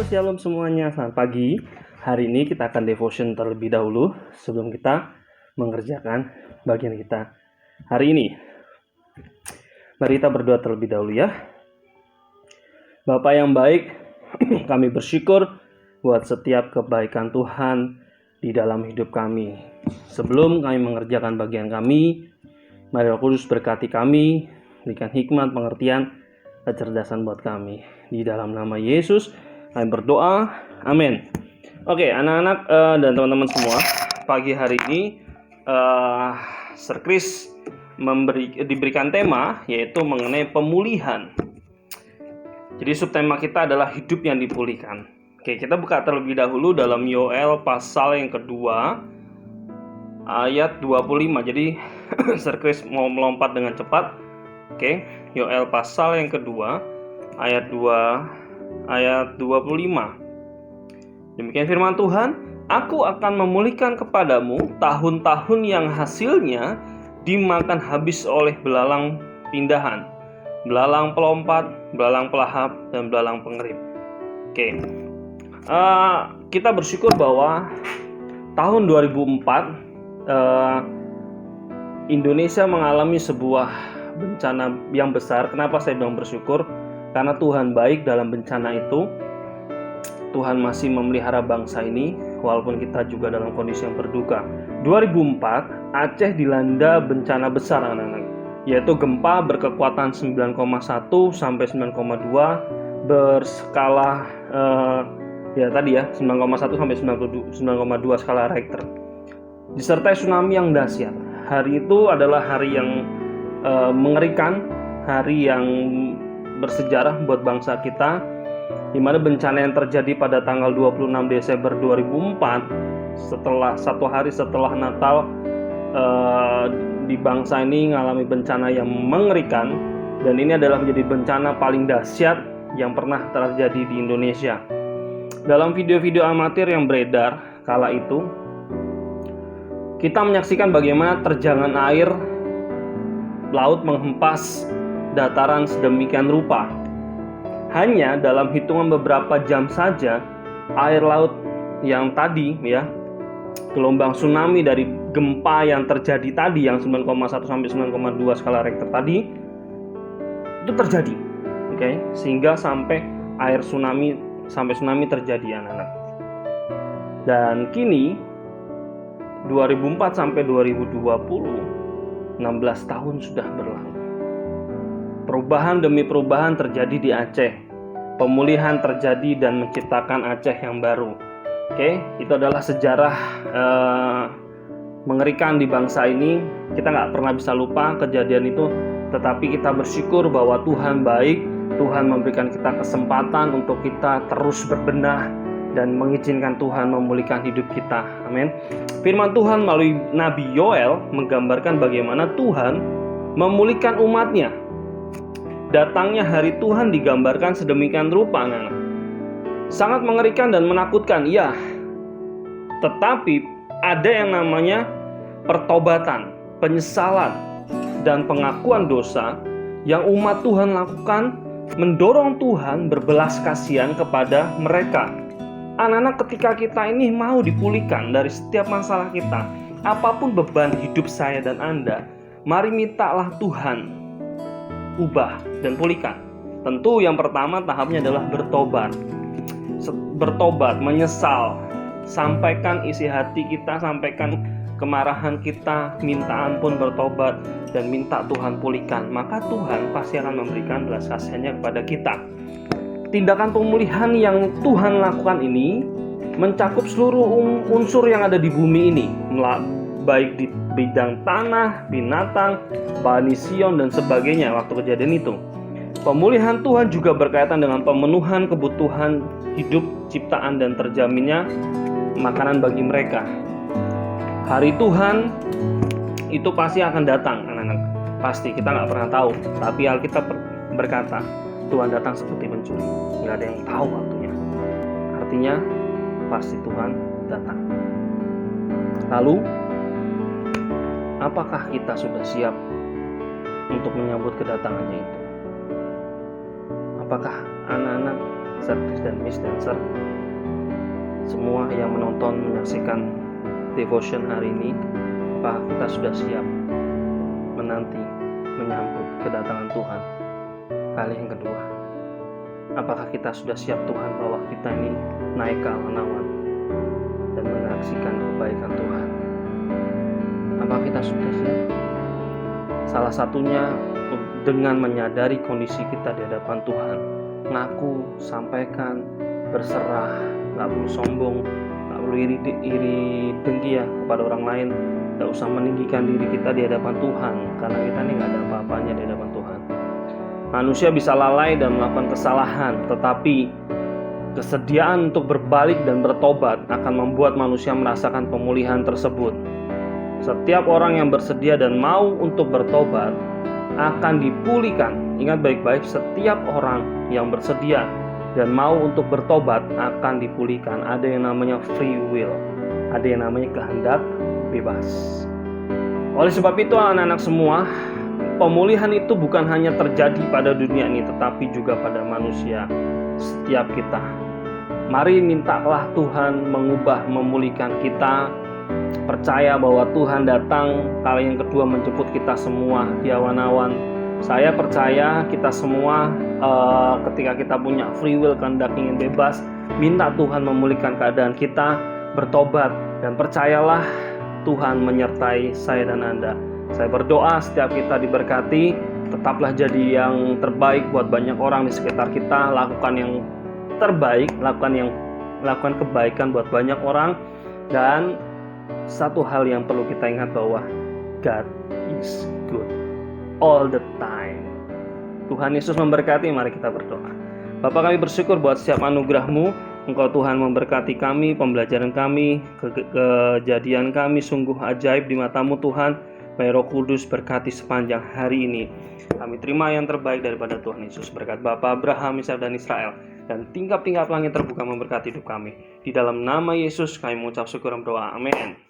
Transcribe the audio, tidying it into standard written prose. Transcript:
Shalom semuanya, selamat pagi. Hari ini kita akan devotion terlebih dahulu sebelum kita mengerjakan bagian kita hari ini. Mari kita berdoa terlebih dahulu ya. Bapa yang baik, kami bersyukur buat setiap kebaikan Tuhan di dalam hidup kami. Sebelum kami mengerjakan bagian kami, mari Roh Kudus berkati kami, berikan hikmat, pengertian, kecerdasan buat kami. Di dalam nama Yesus kami berdoa, amin. Oke, anak-anak dan teman-teman semua, pagi hari ini Sir Chris diberikan tema yaitu mengenai pemulihan. Jadi subtema kita adalah hidup yang dipulihkan. Oke, kita buka terlebih dahulu dalam Yoel pasal yang kedua ayat 25. Jadi Sir Chris mau melompat dengan cepat. Oke, Yoel pasal yang kedua ayat 25. Demikian firman Tuhan, aku akan memulihkan kepadamu tahun-tahun yang hasilnya dimakan habis oleh belalang pindahan, belalang pelompat, belalang pelahap, dan belalang pengerip. Oke, kita bersyukur bahwa tahun 2004 Indonesia mengalami sebuah bencana yang besar. Kenapa saya bilang bersyukur? Karena Tuhan baik dalam bencana itu. Tuhan masih memelihara bangsa ini walaupun kita juga dalam kondisi yang berduka. 2004 Aceh dilanda bencana besar, anak-anak, yaitu gempa berkekuatan 9,1 sampai 9,2 berskala 9,1 sampai 9,2 skala Richter. Disertai tsunami yang dahsyat. Hari itu adalah hari yang mengerikan, hari yang bersejarah buat bangsa kita, di mana bencana yang terjadi pada tanggal 26 Desember 2004, satu hari setelah Natal, di bangsa ini mengalami bencana yang mengerikan, dan ini adalah menjadi bencana paling dahsyat yang pernah terjadi di Indonesia. Dalam video-video amatir yang beredar kala itu, kita menyaksikan bagaimana terjangan air laut menghempas dataran sedemikian rupa. Hanya dalam hitungan beberapa jam saja, air laut yang tadi gelombang tsunami dari gempa yang terjadi tadi yang 9,1 sampai 9,2 skala Richter tadi itu terjadi. Oke, sehingga sampai tsunami terjadi, anak-anak. Dan kini 2004 sampai 2020, 16 tahun sudah berlalu. Perubahan demi perubahan terjadi di Aceh. Pemulihan terjadi dan menciptakan Aceh yang baru. Oke, itu adalah sejarah mengerikan di bangsa ini. Kita nggak pernah bisa lupa kejadian itu. Tetapi kita bersyukur bahwa Tuhan baik. Tuhan memberikan kita kesempatan untuk kita terus berbenah dan mengizinkan Tuhan memulihkan hidup kita. Amin. Firman Tuhan melalui Nabi Yoel menggambarkan bagaimana Tuhan memulihkan umatnya. Datangnya hari Tuhan digambarkan sedemikian rupa, anak-anak. Sangat mengerikan dan menakutkan, ya. Tetapi ada yang namanya pertobatan, penyesalan, dan pengakuan dosa yang umat Tuhan lakukan, mendorong Tuhan berbelas kasihan kepada mereka. Anak-anak, ketika kita ini mau dipulihkan dari setiap masalah kita, apapun beban hidup saya dan Anda, mari mintalah Tuhan ubah dan pulihkan. Tentu yang pertama tahapnya adalah bertobat, menyesal, sampaikan isi hati kita, sampaikan kemarahan kita, minta ampun, bertobat, dan minta Tuhan pulihkan. Maka Tuhan pasti akan memberikan belas kasihannya kepada kita. Tindakan pemulihan yang Tuhan lakukan ini mencakup seluruh unsur yang ada di bumi ini, baik di bidang tanah, binatang, Bani Sion, dan sebagainya waktu kejadian itu. Pemulihan Tuhan juga berkaitan dengan pemenuhan kebutuhan hidup ciptaan dan terjaminnya makanan bagi mereka. Hari Tuhan itu pasti akan datang, anak-anak. Pasti, kita nggak pernah tahu. Tapi Alkitab berkata, Tuhan datang seperti pencuri. Nggak ada yang tahu waktunya. Artinya, pasti Tuhan datang. Lalu, apakah kita sudah siap untuk menyambut kedatangannya itu? Apakah anak-anak Sir Chris dan Miss dan Sir, semua yang menonton, menyaksikan devotion hari ini, apakah kita sudah siap menanti, menyambut kedatangan Tuhan kali yang kedua? Apakah kita sudah siap Tuhan bahwa kita ini naik ke awan-awan dan menyaksikan kebaikan Tuhan? Apakah kita sudah siap? Salah satunya dengan menyadari kondisi kita di hadapan Tuhan, ngaku, sampaikan, berserah, gak perlu sombong, gak perlu iri dengki ya kepada orang lain, gak usah meninggikan diri kita di hadapan Tuhan, karena kita ini gak ada apa-apanya di hadapan Tuhan. Manusia bisa lalai dan melakukan kesalahan, tetapi kesediaan untuk berbalik dan bertobat akan membuat manusia merasakan pemulihan tersebut. Setiap orang yang bersedia dan mau untuk bertobat akan dipulihkan. Ingat baik-baik, setiap orang yang bersedia dan mau untuk bertobat akan dipulihkan. Ada yang namanya free will, ada yang namanya kehendak bebas. Oleh sebab itu anak-anak semua, pemulihan itu bukan hanya terjadi pada dunia ini, tetapi juga pada manusia, setiap kita. Mari mintalah Tuhan mengubah, memulihkan kita. Percaya bahwa Tuhan datang kali yang kedua menjemput kita semua di awan-awan. Saya percaya kita semua ketika kita punya free will, kehendak ingin bebas, minta Tuhan memulihkan keadaan kita, bertobat, dan percayalah Tuhan menyertai saya dan Anda. Saya berdoa setiap kita diberkati, tetaplah jadi yang terbaik buat banyak orang di sekitar kita, lakukan yang terbaik, lakukan kebaikan buat banyak orang. Dan satu hal yang perlu kita ingat bahwa God is good all the time. Tuhan Yesus memberkati. Mari kita berdoa. Bapa, kami bersyukur buat setiap anugerah-Mu. Engkau Tuhan memberkati kami, pembelajaran kami, kejadian kami sungguh ajaib di mata-Mu Tuhan. Baik Roh Kudus berkati sepanjang hari ini. Kami terima yang terbaik daripada Tuhan Yesus. Berkat Bapa Abraham, Ishak dan Israel, dan tingkap-tingkap langit terbuka memberkati hidup kami. Di dalam nama Yesus kami mengucap syukur dan berdoa. Amin.